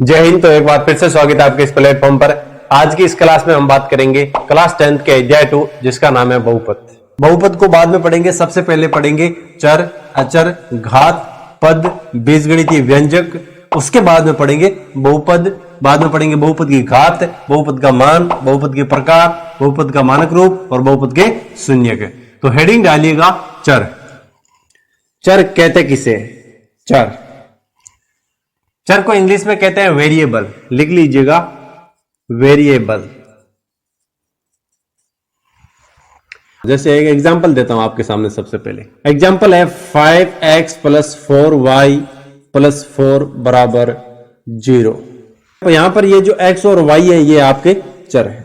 जय हिंद। तो एक बार फिर से स्वागत है आपके इस प्लेटफॉर्म पर। आज की इस क्लास में हम बात करेंगे क्लास 10th के अध्याय 2 जिसका नाम है बहुपद। बहुपद को बाद में पढ़ेंगे, सबसे पहले पढ़ेंगे चर, अचर, घात, पद, बीजगणितीय व्यंजक, उसके बाद में पढ़ेंगे बहुपद, बाद में पढ़ेंगे बहुपद की घात, बहुपद का मान, बहुपद के प्रकार, बहुपद का मानक रूप और बहुपद के शून्यक। तो हेडिंग डालिएगा चर। चर कहते किसे? चर, चर को इंग्लिश में कहते हैं वेरिएबल। लिख लीजिएगा वेरिएबल। जैसे एक एग्जांपल देता हूं आपके सामने। सबसे पहले एग्जांपल है 5x + 4y + 4 बराबर 0। तो यहां पर ये जो x और y है ये आपके चर है।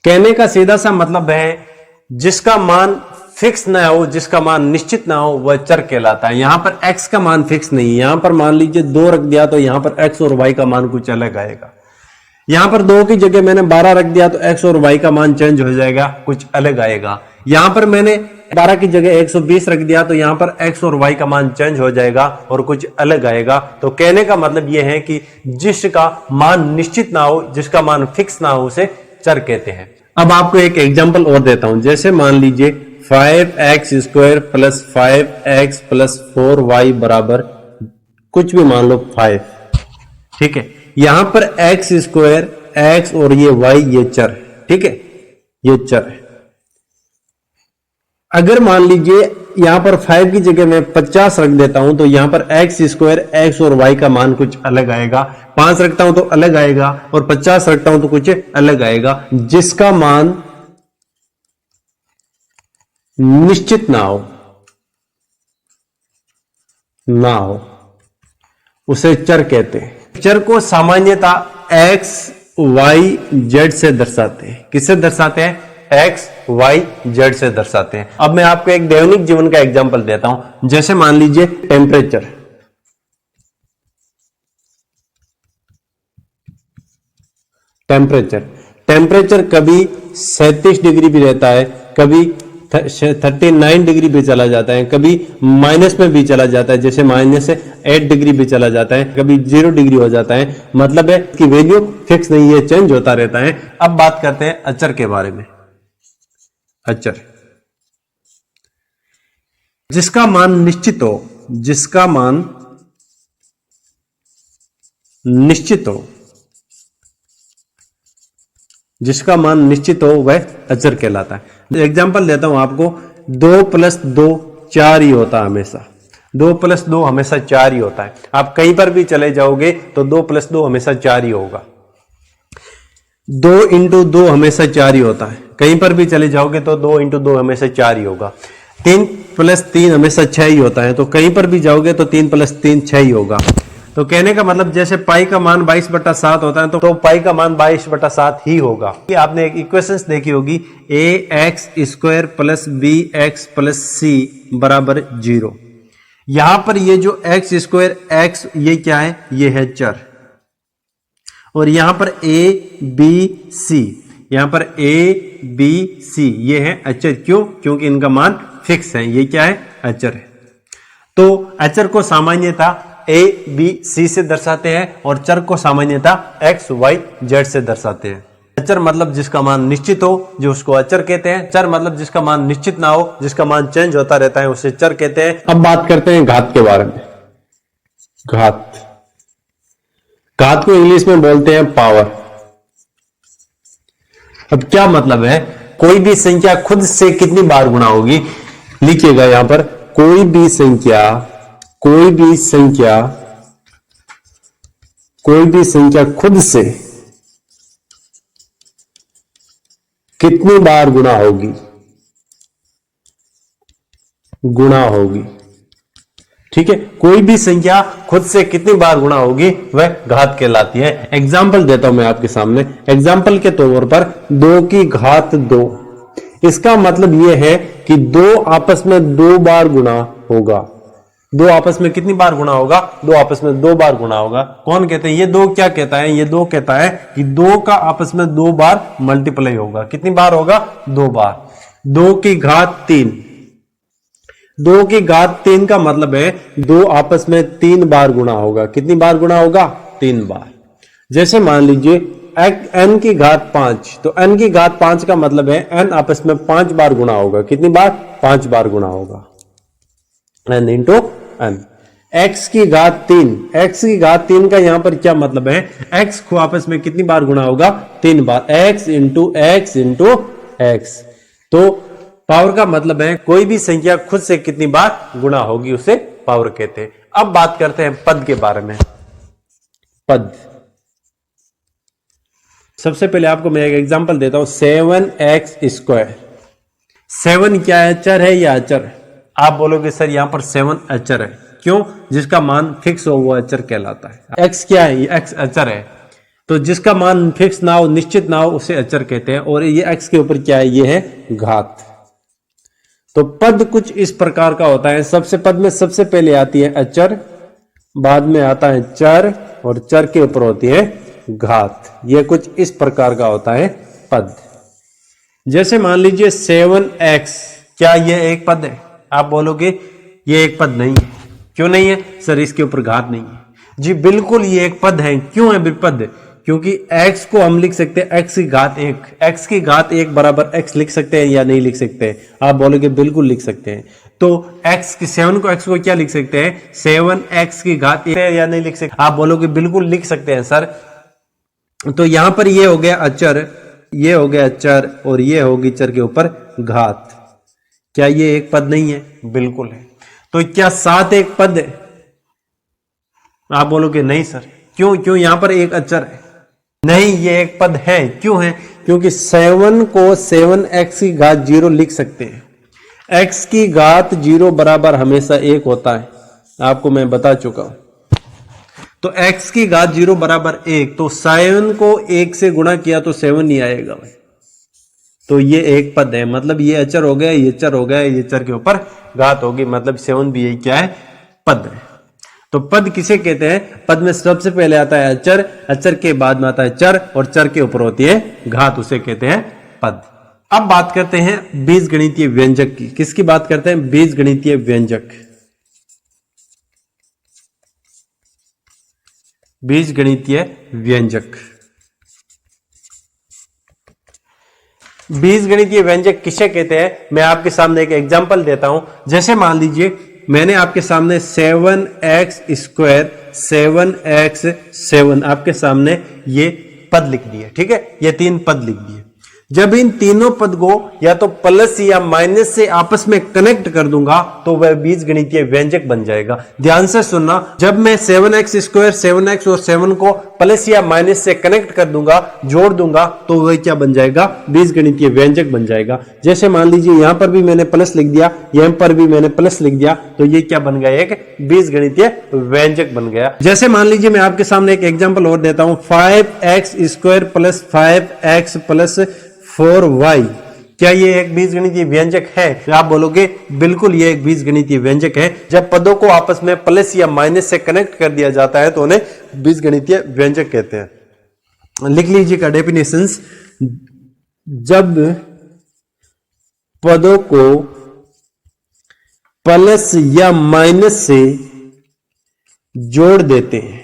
कहने का सीधा सा मतलब है जिसका मान फिक्स ना हो, जिसका मान निश्चित ना हो, वह चर कहलाता है। यहां पर x का मान फिक्स नहीं है। यहां पर मान लीजिए 2 रख दिया तो यहां पर x और y का मान कुछ अलग आएगा। यहां पर 2 की जगह मैंने 12 रख दिया तो x और y का मान चेंज हो जाएगा, कुछ अलग आएगा। यहां पर मैंने 12 की जगह 120 रख दिया तो यहां पर x और y का मान चेंज हो जाएगा और कुछ अलग आएगा। तो कहने का मतलब यह है कि जिसका मान निश्चित ना हो, जिसका मान फिक्स ना हो, उसे चर कहते हैं। अब आपको एक एग्जांपल और देता हूं। जैसे मान लीजिए 5x² + 5x + 4y बराबर कुछ भी मान लो 5। ठीक है, यहां पर x² x और ये y ये चर, ठीक है, ये चर है। अगर मान लीजिए यहां पर 5 की जगह मैं 50 रख देता हूं तो यहां पर x² x और y का मान कुछ अलग आएगा। 5 रखता हूं तो अलग आएगा और 50 रखता हूं तो कुछ अलग आएगा। जिसका मान निश्चित ना हो उसे चर कहते हैं। चर को सामान्यता x, y, z से दर्शाते हैं। किससे दर्शाते हैं? x, y, z से दर्शाते हैं। अब मैं आपको एक दैनिक जीवन का एग्जांपल देता हूं। जैसे मान लीजिए टेम्परेचर। टेम्परेचर कभी 37 डिग्री भी रहता है, कभी 39 डिग्री भी चला जाता है, कभी माइनस में भी चला जाता है, जैसे -8 डिग्री भी चला जाता है, कभी 0 डिग्री हो जाता है। मतलब है कि वैल्यू फिक्स नहीं है, चेंज होता रहता है। अब बात करते हैं अचर के बारे में। अचर जिसका मान निश्चित हो, जिसका मान निश्चित हो, जिसका मान निश्चित हो वह अचर कहलाता है। एग्जांपल देता हूं आपको। 2 + 2 4 ही होता है हमेशा। 2 + 2 हमेशा 4 ही होता है। आप कहीं पर भी चले जाओगे तो 2 + 2 हमेशा 4 ही होगा। 2 × 2 हमेशा 4 ही होता है। कहीं पर भी चले जाओगे तो 2 × 2 हमेशा 4 ही होगा। 3 + 3 हमेशा 6 ही होता है। तो कहीं पर भी जाओगे तो 3 + 3 6 ही होगा। तो कहने का मतलब जैसे पाई का मान 22/7 होता है तो पाई का मान 22/7 ही होगा। आपने एक इक्वेशंस देखी होगी, ax² + bx + c बराबर 0। यहां पर ये जो x² x ये क्या है? ये है चर। और यहां पर a b c, यहां पर a b c ये है अचर। क्यों? क्योंकि इनका मान फिक्स है। ये क्या है? अचर है। तो अचर को सामान्यता a, b, c से दर्शाते हैं और चर को सामान्यता x, y, z से दर्शाते हैं। अचर मतलब जिसका मान निश्चित हो, जो उसको अचर कहते हैं। चर मतलब जिसका मान निश्चित ना हो, जिसका मान चेंज होता रहता है, उसे चर कहते हैं। अब बात करते हैं घात के बारे में। घात को इंग्लिश में बोलते हैं पावर। अब क्या मतलब है? कोई भी संख्या खुद से कितनी बार गुणा होगी? लिखिएगा यहां पर, कोई भी संख्या खुद से कितनी बार गुणा होगी। ठीक है, कोई भी संख्या खुद से कितनी बार गुणा होगी वह घात कहलाती है। एग्जाम्पल देता हूं मैं आपके सामने। एग्जाम्पल के तौर पर 2 की घात 2। इसका मतलब यह है कि 2 आपस में 2 बार गुणा होगा। 2 आपस में कितनी बार गुणा होगा? 2 आपस में 2 बार गुणा होगा। कौन कहते हैं? ये 2 क्या कहता है? ये 2 कहता है कि 2 का आपस में 2 बार मल्टीप्लाई होगा। कितनी बार होगा? 2 बार। 2 की घात 3। 2 की घात 3 का मतलब है 2 आपस में 3 बार गुणा होगा। कितनी बार गुणा होगा? 3 बार। जैसे मान लीजिए n की घात 5, तो n की घात 5 का मतलब है n आपस में 5 बार गुणा होगा। कितनी बार? 5 बार गुणा होगा, n इंटू n। x की घात 3, x की घात 3 का यहां पर क्या मतलब है? x को आपस में कितनी बार गुणा होगा? 3 बार, x into x into x। तो पावर का मतलब है कोई भी संख्या खुद से कितनी बार गुणा होगी उसे पावर कहते हैं। अब बात करते हैं पद के बारे में। पद, सबसे पहले आपको मैं एक एग्जांपल देता हूं, 7x²। 7 क्या है? चर है या अचर? आप बोलोगे सर यहां पर 7 अचर है। क्यों? जिसका मान फिक्स हो वो अचर कहलाता है। x क्या है? ये x अचर है, तो जिसका मान फिक्स ना हो, निश्चित ना हो, उसे अचर कहते हैं। और ये x के ऊपर क्या है? ये है घात। तो पद कुछ इस प्रकार का होता है। सबसे पद में सबसे पहले आती है अचर, बाद में आता है चर, और चर के ऊपर होती है घात। यह कुछ इस प्रकार का होता है पद। जैसे मान लीजिए 7x, क्या यह एक पद है? आप बोलोगे यह एक पद नहीं है। क्यों नहीं है? सर इसके ऊपर घात नहीं है। जी बिल्कुल ये एक पद है। क्यों है पद? क्योंकि x को हम लिख सकते हैं x की घात 1, x की घात 1 बराबर x लिख सकते हैं या नहीं लिख सकते? आप बोलोगे बिल्कुल लिख सकते हैं। तो x की 7 को x को क्या लिख सकते हैं? 7x की घात 1 या नहीं लिख सकते? आप बोलोगे बिल्कुल लिख सकते हैं सर। तो यहां पर ये हो गया अचर, ये हो गया चर, और ये होगी चर के ऊपर घात। क्या ये एक पद नहीं है? बिल्कुल है। तो क्या 7 एक पद है? आप बोलोगे नहीं सर। क्यों? क्यों? यहां पर एक अचर है। नहीं, ये एक पद है। क्यों है? क्योंकि 7 को 7x की घात 0 लिख सकते हैं। x की घात 0 बराबर हमेशा 1 होता है, आपको मैं बता चुका हूं। तो x की घात 0 बराबर 1, तो 7 को 1 से गुणा किया तो 7 नहीं आएगा भाई। तो ये एक पद है, मतलब ये अचर हो गया, ये चर हो गया, ये चर के ऊपर घात होगी, मतलब 7 भी ये क्या है? पद है। तो पद किसे कहते हैं? पद में सबसे पहले आता है अचर, अचर के बाद में आता है चर, और चर के ऊपर होती है घात, उसे कहते हैं पद। अब बात करते हैं बीजगणितीय व्यंजक की। किसकी बात करते हैं? बीजगणितीय व्यंजक। बीजगणितीय व्यंजक। बीजगणितीय व्यंजक किसे कहते हैं? मैं आपके सामने एक एग्जांपल देता हूं। जैसे मान लीजिए मैंने आपके सामने 7x², 7x7 आपके सामने ये पद लिख दिए, ठीक है? ये 3 पद लिख दिए। जब इन तीनों पद को या तो प्लस या माइनस से आपस में कनेक्ट कर दूंगा तो वह बीजगणितीय व्यंजक बन जाएगा। ध्यान से सुनना, जब मैं 7x², 7x और 7 को प्लस या माइनस से कनेक्ट कर दूंगा, जोड़ दूंगा, तो वह क्या बन जाएगा? बीजगणितीय व्यंजक बन जाएगा। जैसे मान लीजिए यहां पर भी मैंने प्लस लिख दिया, यहां पर भी मैंने प्लस लिख दिया, तो ये क्या बन गया? एक बीजगणितीय व्यंजक बन गया। जैसे मान लीजिए मैं आपके सामने एक एग्जाम्पल और देता हूं, 5x² + 5x + 4y। क्या ये एक बीजगणितीय व्यंजक है? आप बोलोगे बिल्कुल ये एक बीजगणितीय व्यंजक है। जब पदों को आपस में प्लस या माइनस से कनेक्ट कर दिया जाता है तो उन्हें बीजगणितीय व्यंजक कहते हैं। लिख लीजिएगा डेफिनेशंस। जब पदों को प्लस या माइनस से जोड़ देते हैं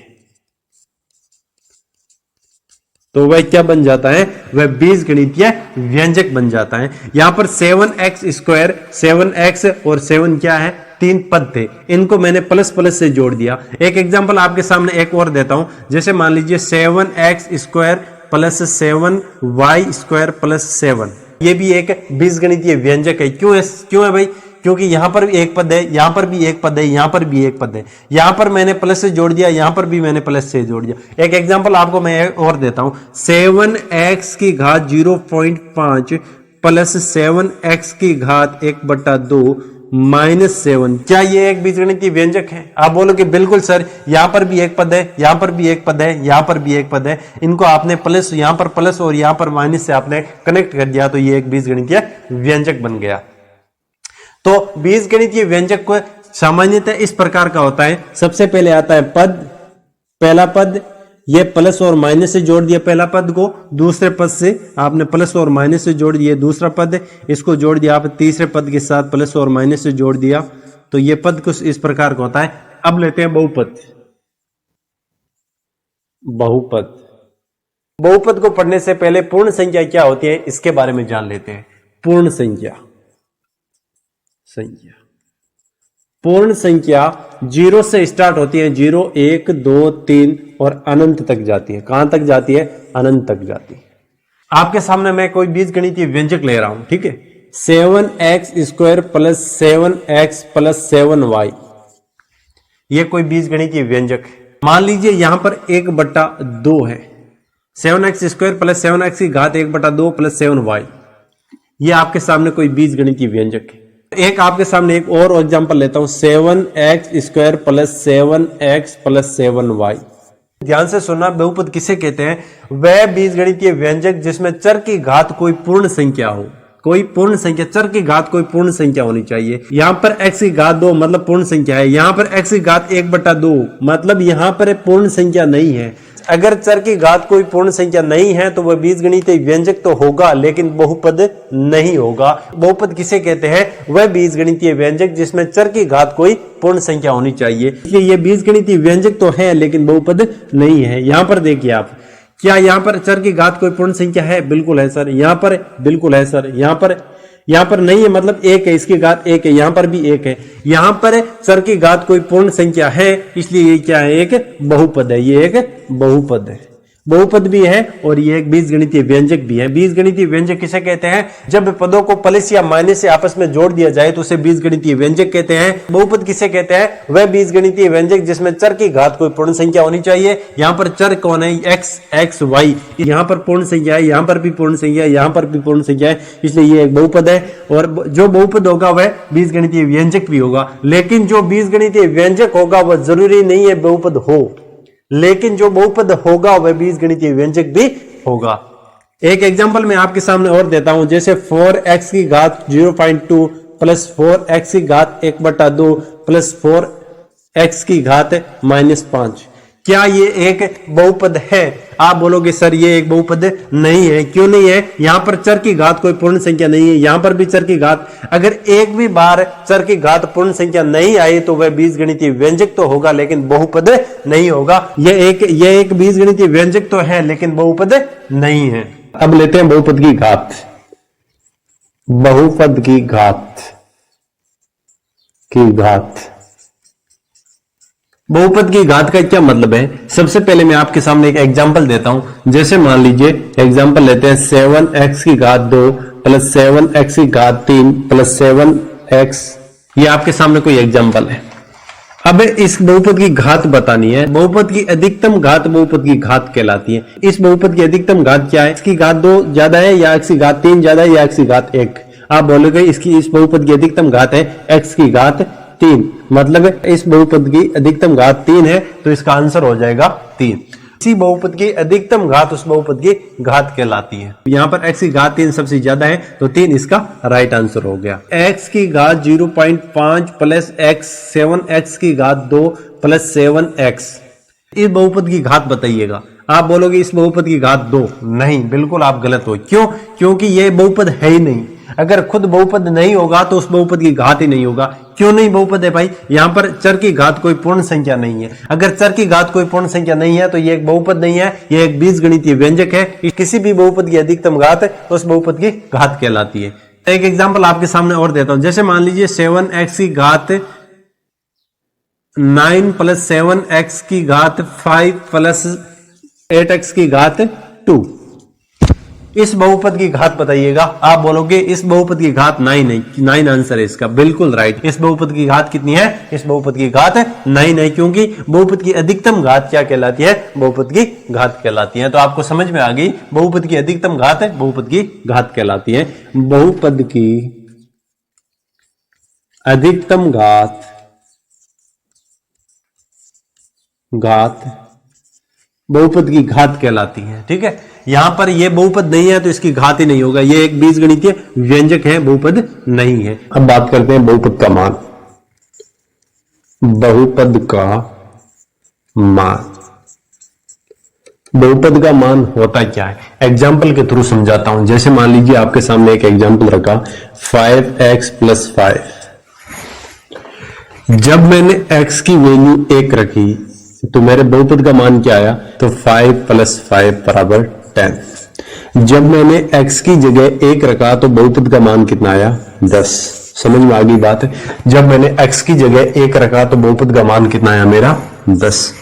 तो वह क्या बन जाता है? वह बीजगणितीय व्यंजक बन जाता है। यहां पर 7x², 7x और 7 क्या है? 3 पद थे, इनको मैंने प्लस प्लस से जोड़ दिया। एक एग्जांपल आपके सामने एक और देता हूं। जैसे मान लीजिए 7x² + 7y² + 7, ये भी एक बीजगणितीय व्यंजक है। क्यों है भाई? क्योंकि यहां पर भी एक पद है, यहां पर भी एक पद है, यहां पर भी एक पद है। यहां पर मैंने प्लस से जोड़ दिया, यहां पर भी मैंने प्लस से जोड़ दिया। एक एग्जांपल आपको मैं और देता हूं, 7x की घात 0.5 + 7x की घात 1/2 -7। क्या ये एक बीजगणितीय व्यंजक है? आप बोलोगे बिल्कुल सर, यहां पर भी एक पद है, यहां पर भी एक पद है, यहां पर भी एक पद है, इनको आपने प्लस, यहां पर प्लस और यहां पर माइनस से आपने कनेक्ट कर दिया, तो ये एक बीजगणितीय व्यंजक बन गया। तो बीजगणितीय व्यंजक को सामान्यतः इस प्रकार का होता है। सबसे पहले आता है पद, पहला पद, ये प्लस और माइनस से जोड़ दिया पहला पद को, दूसरे पद से आपने प्लस और माइनस से जोड़ दिया दूसरा पद, इसको जोड़ दिया आप तीसरे पद के साथ प्लस और माइनस से जोड़ दिया, तो ये पद कुछ इस प्रकार का होता है। अब लेते हैं बहुपद। बहुपद। बहुपद को पढ़ने से पहले पूर्ण संख्या क्या होती है इसके बारे में जान लेते हैं। पूर्ण संख्या पूर्ण संख्या 0 से स्टार्ट होती है, 0 1 2 3 और अनंत तक जाती है। कहां तक जाती है? अनंत तक जाती है। आपके सामने मैं कोई बीजगणितीय व्यंजक ले रहा हूं, ठीक है। 7x² plus 7x plus 7y, यह कोई बीजगणितीय व्यंजक है। मान लीजिए यहां पर 1/2 है। 7x² प्लस 7x की घात 1/2 प्लस 7y, यह आपके सामने कोई बीजगणितीय व्यंजक है। एक आपके सामने एक और एग्जांपल लेता हूं, 7x² plus 7x plus 7y। ध्यान से सुनना, बहुपद किसे कहते हैं? वह बीजगणितीय व्यंजक जिसमें चर की घात कोई पूर्ण संख्या हो। कोई पूर्ण संख्या, चर की घात कोई पूर्ण संख्या होनी चाहिए। यहां पर x की घात 2 मतलब पूर्ण संख्या है, यहां पर x की घात 1/2 मतलब यहां पर पूर्ण संख्या नहीं है। अगर चर की घात कोई पूर्ण संख्या नहीं है तो वह बीजगणितीय व्यंजक तो होगा लेकिन बहुपद नहीं होगा। बहुपद किसे कहते हैं? वह बीजगणितीय व्यंजक जिसमें चर की घात कोई पूर्ण संख्या होनी चाहिए। इसलिए यह बीजगणितीय व्यंजक तो है लेकिन बहुपद नहीं है। यहां पर देखिए आप, क्या यहां पर चर की घात कोई पूर्ण संख्या है? बिल्कुल है सर। यहां पर बिल्कुल है सर। यहां पर नहीं है मतलब 1 है, इसकी घात 1 है, यहां पर भी 1 है। यहां पर चर की घात कोई पूर्ण संख्या है, इसलिए ये क्या है? एक बहुपद है। ये एक बहुपद है, बहुपद भी है और ये एक बीजगणितीय व्यंजक भी है। बीजगणितीय व्यंजक किसे कहते हैं? जब पदों को प्लस या माइनस से आपस में जोड़ दिया जाए तो उसे बीजगणितीय व्यंजक कहते हैं। बहुपद किसे कहते हैं? वह बीजगणितीय व्यंजक जिसमें चर की घात कोई पूर्ण संख्या होनी चाहिए। यहां पर चर कौन है? x y। यहां पर पूर्ण संख्या है, यहां पर भी पूर्ण संख्या है, यहां पर भी पूर्ण संख्या है, इसलिए ये एक बहुपद है। और जो बहुपद होगा वह बीजगणितीय व्यंजक भी होगा। लेकिन जो बीजगणितीय व्यंजक होगा वह जरूरी नहीं है बहुपद हो, लेकिन जो बहुपद होगा वह बीजगणितीय व्यंजक भी होगा। एक एग्जांपल मैं आपके सामने और देता हूं, जैसे 4x की घात 0.2 प्लस 4x की घात 1/2 प्लस 4x की घात -5। क्या ये एक बहुपद है? आप बोलोगे सर ये एक बहुपद नहीं है। क्यों नहीं है? यहां पर चर की घात कोई पूर्ण संख्या नहीं है, यहां पर भी चर की घात, अगर एक भी बार चर की घात पूर्ण संख्या नहीं आई तो वह बीजगणितीय व्यंजक तो होगा लेकिन बहुपद नहीं होगा। यह एक बीजगणितीय व्यंजक तो है लेकिन बहुपद नहीं है। अब लेते हैं बहुपद की घात। बहुपद की घात बहुपद की घात का क्या मतलब है? सबसे पहले मैं आपके सामने एक एग्जांपल देता हूं। जैसे मान लीजिए एग्जांपल लेते हैं 7x की घात 2 प्लस 7x की घात 3 प्लस 7x। ये आपके सामने कोई एग्जांपल है। अब इस बहुपद की घात बतानी है। बहुपद की अधिकतम घात बहुपद की घात कहलाती है। इस बहुपद की अधिकतम घात क्या है? इसकी घात 2 ज्यादा है या x की घात 3 ज्यादा है या x की घात 1? आप बोलोगे इस बहुपद की अधिकतम घात है x की घात 3, मतलब इस बहुपद की अधिकतम घात 3 है तो इसका आंसर हो जाएगा 3। इसी बहुपद की अधिकतम घात उस बहुपद की घात कहलाती है। यहां पर x की घात 3 सबसे ज्यादा है तो 3 इसका राइट आंसर हो गया। x की घात 0.5 प्लस x 7x की घात 2 प्लस 7x, इस बहुपद की घात बताइएगा। आप बोलोगे इस बहुपद की घात 2, नहीं, बिल्कुल आप गलत हो। क्यों? क्योंकि यह बहुपद है ही नहीं। अगर खुद बहुपद नहीं होगा तो उस बहुपद की घात ही नहीं होगा। क्यों नहीं बहुपद है भाई? यहां पर चर की घात कोई पूर्ण संख्या नहीं है। अगर चर की घात कोई पूर्ण संख्या नहीं है तो यह एक बहुपद नहीं है, यह एक बीजगणितीय व्यंजक है। किसी भी बहुपद की अधिकतम घात तो उस बहुपद की घात कहलाती है। एक एग्जांपल आपके सामने और देता हूं। जैसे मान लीजिए 7x की घात 9 प्लस 7x की घात 5 प्लस 8x की घात 2। इस बहुपद की घात बताइएगा। आप बोलोगे इस बहुपद की घात 9 है, 9 आंसर है इसका, बिल्कुल राइट। इस बहुपद की घात कितनी है? इस बहुपद की घात 9 है, क्योंकि बहुपद की अधिकतम घात क्या कहलाती है? बहुपद की घात कहलाती है। तो आपको समझ में आ गई, बहुपद की अधिकतम घात बहुपद की घात कहलाती है। बहुपद की अधिकतम घात बहुपद की घात कहलाती है। ठीक है, यहां पर यह बहुपद नहीं है तो इसकी घात ही नहीं होगा। यह एक बीजगणितीय व्यंजक है, बहुपद नहीं है। अब बात करते हैं बहुपद का मान। बहुपद का मान, बहुपद का मान होता क्या है? एग्जाम्पल के थ्रू समझाता हूं। जैसे मान लीजिए आपके सामने एक एग्जाम्पल रखा 5x प्लस 5। जब मैंने x की वैल्यू 1 रखी तो मेरे बहुपद का मान क्या आया, तो 5 + 5 = 10। जब मैंने x की जगह 1 रखा तो बहुपद का मान कितना आया, 10। समझ में आ गई बात है। जब मैंने x की जगह 1 रखा तो बहुपद का मान कितना आया मेरा, 10।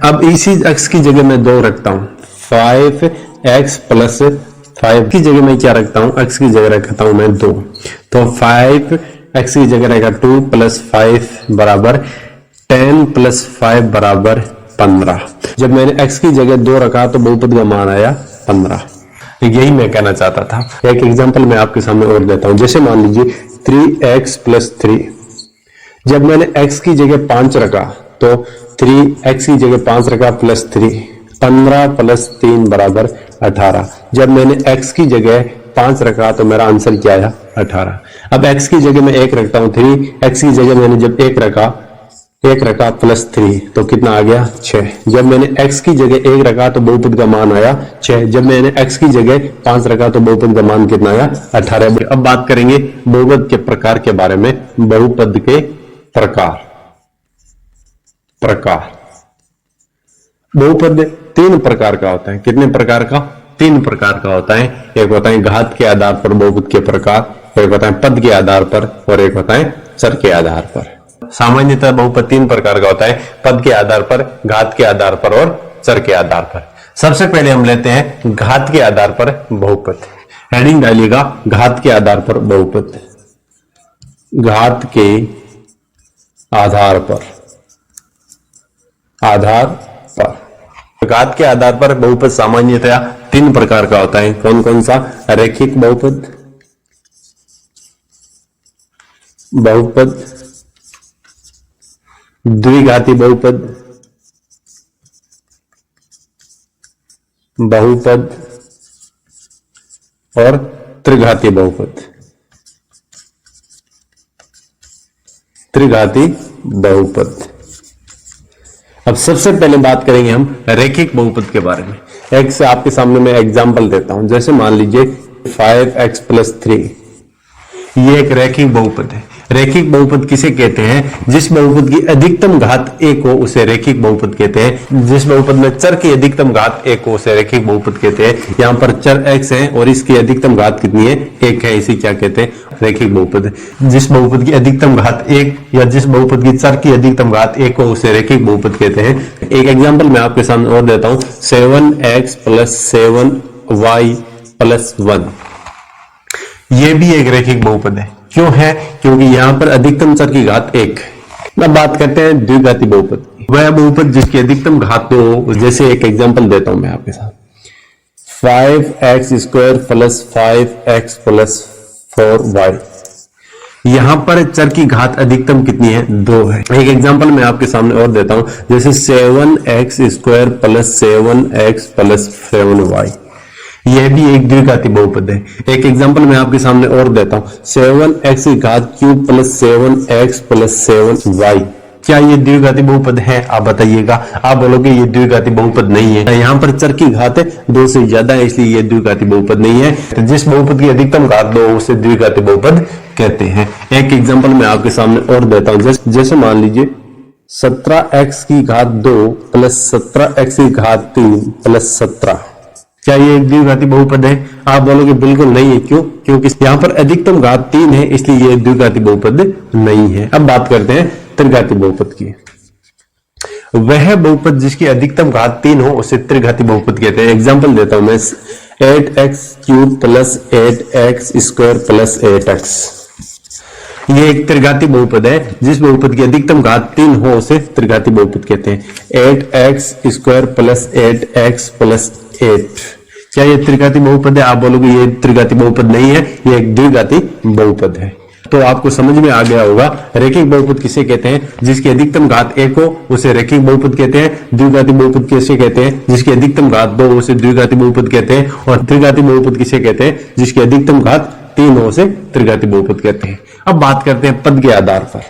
अब इसी x की जगह मैं 2 रखता हूं, 5x + 5 की जगह मैं क्या रखता हूं, x की जगह रखता हूं मैं 2, तो 5x की जगह रहेगा 2 + 5 = 10 + 5 = 15। जब मैंने x की जगह 2 रखा तो बहुपद का मान आया 15। यही मैं कहना चाहता था। एक एग्जांपल मैं आपके सामने और देता हूं। जैसे मान लीजिए 3x + 3, जब मैंने x की जगह 5 रखा तो 3x की जगह 5 रखा +3, 15 + 3 = 18। जब मैंने x की जगह 5 रखा तो मेरा आंसर क्या आया, 18। अब x की जगह मैं 1 रखता हूं 3, x की जगह मैंने जब 1 रखा +3 तो कितना आ गया, 6। जब मैंने x की जगह 1 रखा तो बहुपद का मान आया 6। जब मैंने x की जगह 5 रखा तो बहुपद का मान कितना आया, 18। अब बात करेंगे बहुपद के प्रकार के बारे में। बहुपद के प्रकार। बहुपद 3 प्रकार का होता है। कितने प्रकार का, 3 प्रकार का होता है। एक होता है घात के आधार पर बहुपद के प्रकार, एक होता है पद के आधार पर, और एक होता है चर के आधार पर। सामान्यतः बहुपद 3 प्रकार का होता है, पद के आधार पर, घात के आधार पर और चर के आधार पर। सबसे पहले हम लेते हैं घात के आधार पर बहुपद। हेडिंग डालिएगा, घात के आधार पर बहुपद। घात के आधार पर, घात के आधार पर बहुपद सामान्यतया 3 प्रकार का होता है। कौन कौन सा, रैखिक बहुपद, द्विघाती बहुपद और त्रिघाती बहुपद। अब सबसे पहले बात करेंगे हम रैखिक बहुपद के बारे में। एक से आपके सामने मैं एग्जांपल देता हूं। जैसे मान लीजिए 5x + 3, ये एक रैखिक बहुपद है। रैखिक बहुपद किसे कहते हैं, जिस बहुपद की अधिकतम घात 1 हो उसे रैखिक बहुपद कहते हैं। जिस बहुपद में चर की अधिकतम घात 1 हो उसे रैखिक बहुपद कहते हैं। यहां पर चर x है और इसकी अधिकतम घात कितनी है, 1 है, इसे क्या कहते हैं, रैखिक बहुपद। जिस बहुपद की अधिकतम घात 1 या जिस बहुपद की चर की अधिकतम घात 1 हो उसे रैखिक बहुपद कहते हैं। एक एग्जाम्पल मैं आपके सामने और देता हूं, 7x + 7y + 1, यह भी एक रैखिक बहुपद है। क्यों है, क्योंकि यहां पर अधिकतम चर की घात 1। अब बात करते हैं द्विघाती बहुपद। वह बहुपद जिसकी अधिकतम घात 2 हो। जैसे एक एग्जांपल देता हूं मैं आपके साथ, 5x² + 5x + 4y, यहां पर चर की घात अधिकतम कितनी है, 2 है। एक एग्जांपल मैं आपके सामने और देता हूं, जैसे 7x² + 7x + 7y, यह भी एक द्विघाती बहुपद है। एक एग्जांपल मैं आपके सामने और देता हूं, 7x³ + 7x + 7y, क्या ये द्विघाती बहुपद है, आप बताइएगा। आप बोलोगे ये द्विघाती बहुपद नहीं है, यहाँ पर चर की घात 2 से ज्यादा है, इसलिए ये द्विघाती बहुपद नहीं है। तो जिस बहुपद की अधिकतम घात 2 उसे द्विघाती बहुपद कहते हैं। एक एग्जांपल मैं आपके सामने और देता हूं, जैसे मान लीजिए 17x² + 17x3 + 17, क्या ये एक द्विघाती बहुपद है, आप बोलोगे बिल्कुल नहीं है। क्यों, क्योंकि यहाँ पर अधिकतम घात 3 है, इसलिए ये द्विघाती बहुपद नहीं है। अब बात करते हैं त्रिघाती बहुपद की। वह बहुपद जिसकी अधिकतम घात 3 हो उसे त्रिघाती बहुपद कहते हैं। एग्जांपल देता हूं मैं, 8x³ + 8x² + 8x, ये एक त्रिघाती बहुपद है। जिस बहुपद की अधिकतम घात 3 हो उसे त्रिघाती बहुपद कहते हैं। 8x² + 8x + 8, क्या ये त्रिघाती बहुपद है, आप बोलोगे ये त्रिघाती बहुपद नहीं है, ये एक द्विघाती बहुपद है। तो आपको समझ में आ गया होगा रैखिक बहुपद किसे कहते हैं, जिसकी अधिकतम घात 1 हो उसे रैखिक बहुपद कहते हैं। द्विघाती बहुपद किसे कहते हैं, जिसकी अधिकतम घात 2 हो उसे द्विघाती बहुपद कहते हैं। और त्रिघाती बहुपद किसे कहते हैं, जिसकी अधिकतम घात 3 हो उसे त्रिघाती बहुपद कहते हैं। अब बात करते हैं पद के आधार पर।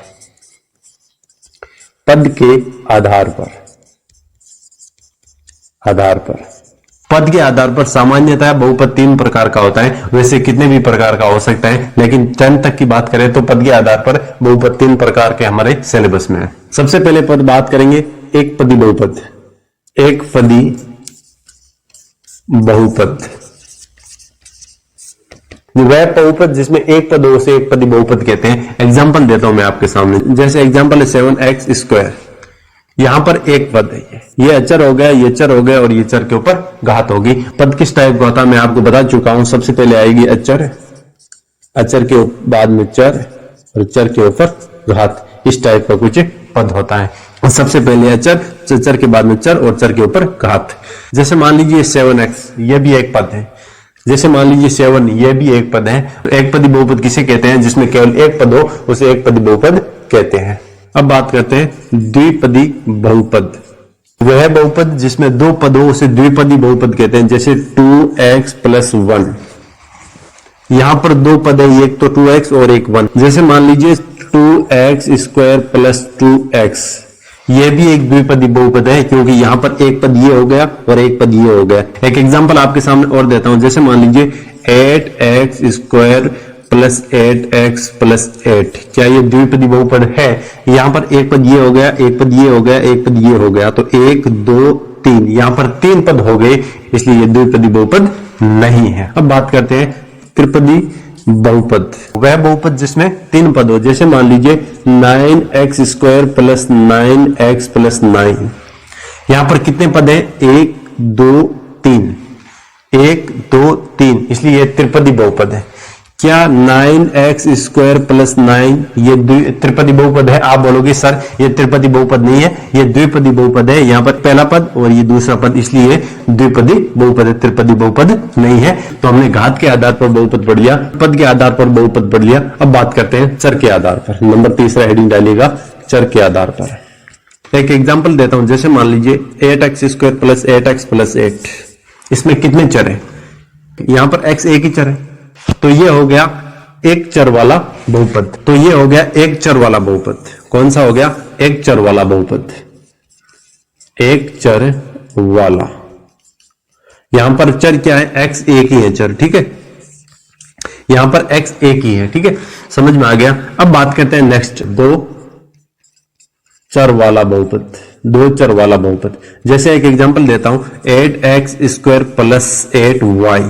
पद के आधार पर सामान्यतः बहुपद 3 प्रकार का होता है। वैसे कितने भी प्रकार का हो सकता है, लेकिन 10 तक की बात करें तो पद के आधार पर बहुपद 3 प्रकार के हमारे सिलेबस में है। सबसे पहले पद बात करेंगे एक पदी बहुपद, एक पदी बहुपद, वह बहुपद जिसमें एक पद हो उसे एक पदी बहुपद कहते हैं। एग्जांपल देता हूं मैं आपके सामने, जैसे एग्जांपल है 7x²। यहां पर एक पद है, ये अचर हो गया, ये चर हो गया और ये चर के ऊपर घात होगी। पद किस टाइप का होता है मैं आपको बता चुका हूं। सबसे पहले आएगी अचर, अचर के बाद में चर और चर के ऊपर घात। इस टाइप का कुछ पद होता है। सबसे पहले अचर, चर के बाद में चर और चर के ऊपर घात। जैसे मान लीजिए 7x, ये भी एक पद है। जैसे मान लीजिए 7, ये भी एक पद है। एक पदी बहुपद किसे कहते हैं? जिसमें केवल एक पद हो उसे एक पदी बहुपद कहते हैं। अब बात करते हैं द्विपदी बहुपद। वह बहुपद जिसमें दो पद हो उसे द्विपदी बहुपद कहते हैं। जैसे 2x + 1, यहां पर दो पद है, एक तो 2x और एक 1। जैसे मान लीजिए 2x² + 2x, ये भी एक द्विपदी बहुपद है क्योंकि यहां पर एक पद ये हो गया और एक पद ये हो गया। एक एग्जांपल आपके सामने और देता हूं। जैसे मान लीजिए 8x² + 8x + 8, क्या ये द्विपदी बहुपद है? यहां पर एक पद ये हो गया, एक पद ये हो गया, एक पद ये हो गया, तो 1 2 3, यहां पर 3 पद हो गए, इसलिए ये द्विपदी बहुपद नहीं है। अब बात करते हैं त्रिपदी बहुपद। वह बहुपद जिसमें 3 पद हो। जैसे मान लीजिए 9x² + 9x + 9, यहां पर कितने पद है? 1 2 3, 1 2 3, इसलिए यह त्रिपदी बहुपद है। क्या 9x² + 9 ये त्रिपदी बहुपद है? आप बोलोगे सर ये त्रिपदी बहुपद नहीं है, ये द्विपदी बहुपद है। यहां पर पहला पद और ये दूसरा पद, इसलिए द्विपदी बहुपद है, त्रिपदी बहुपद नहीं है। तो हमने घात के आधार पर बहुपद पढ़ लिया, पद के आधार पर बहुपद पढ़ लिया। अब बात करते हैं चर के आधार पर। नंबर तीसरा हेडिंग डालिएगा चर के आधार पर। एक एग्जाम्पल देता हूं। जैसे मान लीजिए 8x² + 8x + 8, इसमें कितने चर है? यहां पर x एक ही चर है, तो ये हो गया एक चर वाला बहुपद। तो ये हो गया एक चर वाला बहुपद। कौन सा हो गया? एक चर वाला बहुपद, एक चर वाला। यहां पर चर क्या है? x एक ही है चर, ठीक है। यहां पर x एक ही है, ठीक है, समझ में आ गया। अब बात करते हैं नेक्स्ट, दो चर वाला बहुपद, दो चर वाला बहुपद। जैसे एक एग्जांपल देता हूं 8x² + 8y,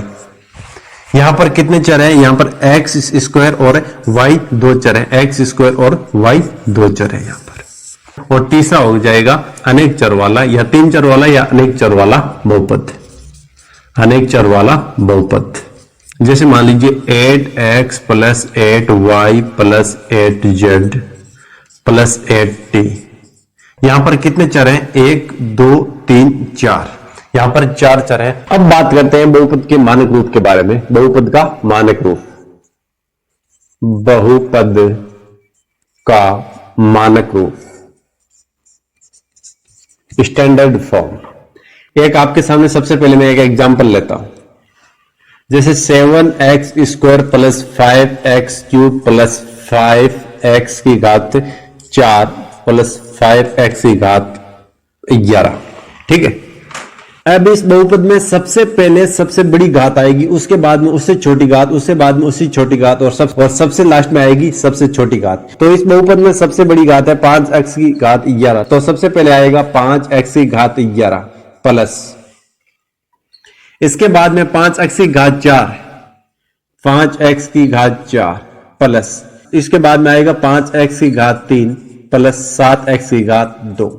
यहां पर कितने चर हैं? यहां पर x² और y दो चर हैं, x² और y दो चर है यहां पर। और तीसरा हो जाएगा अनेक चर वाला, या 3 चर वाला या अनेक चर वाला बहुपद, अनेक चर वाला बहुपद। जैसे मान लीजिए 8x + 8y + 8z + 8t, यहां पर कितने चर हैं? 1 2 3 4, यहां पर 4 चर हैं। अब बात करते हैं बहुपद के मानक रूप के बारे में। बहुपद का मानक रूप, बहुपद का मानक रूप, स्टैंडर्ड फॉर्म। एक आपके सामने सबसे पहले मैं एक एग्जांपल लेता हूं। जैसे 7x² + 5x³ + 5x की घात 4 + 5x की घात 11, ठीक है। अब इस बहुपद में सबसे पहले सबसे बड़ी घात आएगी, उसके बाद में उससे छोटी घात, उससे बाद में उससे छोटी घात, और सबसे लास्ट में आएगी सबसे छोटी घात। तो इस बहुपद में सबसे बड़ी घात है 5x की घात 11, तो सबसे पहले आएगा 5x की घात 11 प्लस, इसके बाद में 5x की घात 4, 5x की घात 4 प्लस, इसके बाद में आएगा 5x की घात 3 प्लस 7x की घात 2।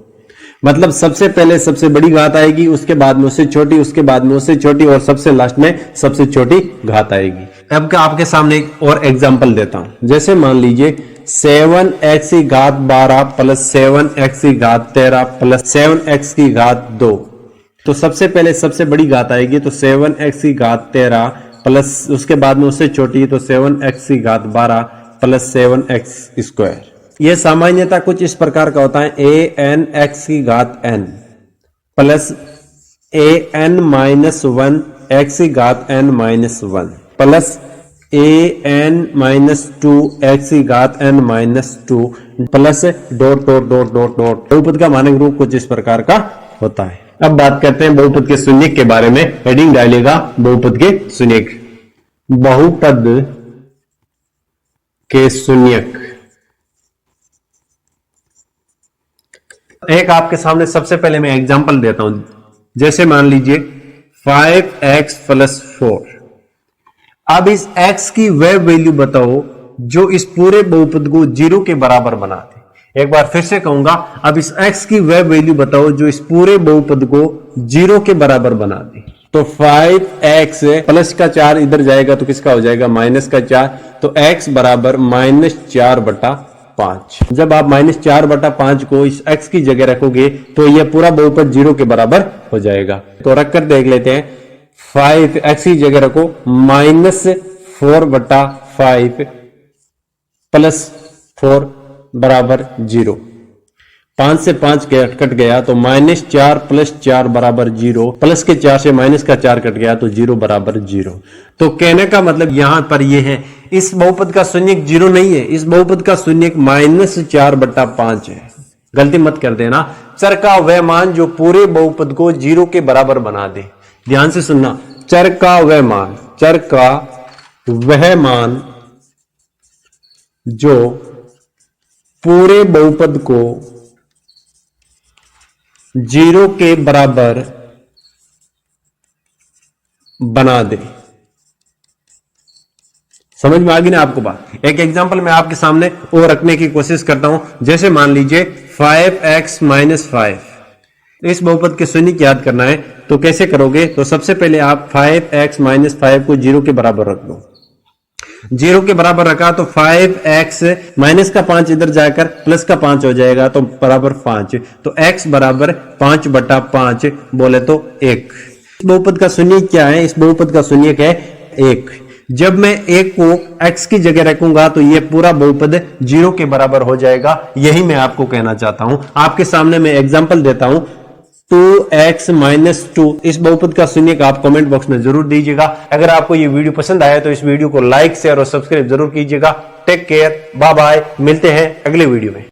मतलब सबसे पहले सबसे बड़ी घात आएगी, उसके बाद में उससे छोटी, उसके बाद में उससे छोटी, और सबसे लास्ट में सबसे छोटी घात आएगी। अब क्या आपके सामने एक और एग्जांपल देता हूं। जैसे मान लीजिए 7x की घात 12 प्लस 7x की घात 13 प्लस 7x की घात 2। तो सबसे पहले सबसे बड़ी घात आएगी, तो 7x की घात 13 प्लस, उसके बाद में उससे छोटी, तो 7x की घात 12 प्लस 7x²। यह सामान्यता कुछ इस प्रकार का होता है, an(x की घात n) प्लस an-1 x की घात n-1 प्लस an-2 x की घात n-2 plus dot dot dot dot dot. बहुपद का मानक रूप कुछ इस प्रकार का होता है। अब बात करते हैं बहुपद के शून्यक के बारे में। हेडिंग डालेगा बहुपद के शून्यक। बहुपद के शून्यक। एक आपके सामने सबसे पहले मैं एग्जांपल देता हूं, जैसे मान लीजिए 5x + 4। अब इस x की वह वैल्यू बताओ जो इस पूरे बहुपद को 0 के बराबर बना दे। एक बार फिर से कहूंगा, अब इस x की वह वैल्यू बताओ जो इस पूरे बहुपद को 0 के बराबर बना दे। तो 5x प्लस का 4 इधर जाएगा तो किसका हो जाएगा, माइनस का 4। तो x बराबर -4/5। जब आप -4/5 को इस x की जगह रखोगे तो यह पूरा बहुपद 0 के बराबर हो जाएगा। तो रखकर देख लेते हैं, 5x की जगह रखो -4/5 + 4 = 0। 5 से 5 कट गया तो -4 + 4 = 0। प्लस के 4 से माइनस का 4 कट गया तो 0 = 0। तो कहने का मतलब यहां पर यह है, इस बहुपद का शून्यक 0 नहीं है, इस बहुपद का शून्यक -4/5 है। गलती मत कर देना, चर का वह मान जो पूरे बहुपद को 0 के बराबर बना दे। ध्यान से सुनना, चर का वह मान, चर का वह मान जो पूरे बहुपद को 0 के बराबर बना दे। समझ में आ गई ना आपको बात। एक एग्जांपल मैं आपके सामने और रखने की कोशिश करता हूं, जैसे मान लीजिए 5x - 5। इस बहुपद के शून्य याद करना है तो कैसे करोगे, तो सबसे पहले आप 5x - 5 को 0 के बराबर रख दो। 0 के बराबर रखा तो 5x माइनस का 5 इधर जाकर प्लस का 5 हो जाएगा तो बराबर 5। तो x बराबर 5/5 बोले तो 1। इस बहुपद का शून्य क्या है, इस बहुपद का शून्य है 1। जब मैं 1 को x की जगह रखूंगा तो यह पूरा बहुपद 0 के बराबर हो जाएगा। यही मैं आपको कहना चाहता हूं। आपके सामने मैं एग्जांपल देता हूं, 2x - 2। इस बहुपद का शून्य आप कमेंट बॉक्स में जरूर दीजिएगा। अगर आपको ये वीडियो पसंद आया तो इस वीडियो को लाइक, शेयर और सब्सक्राइब जरूर कीजिएगा। टेक केयर, बाय बाय, मिलते हैं अगले वीडियो में।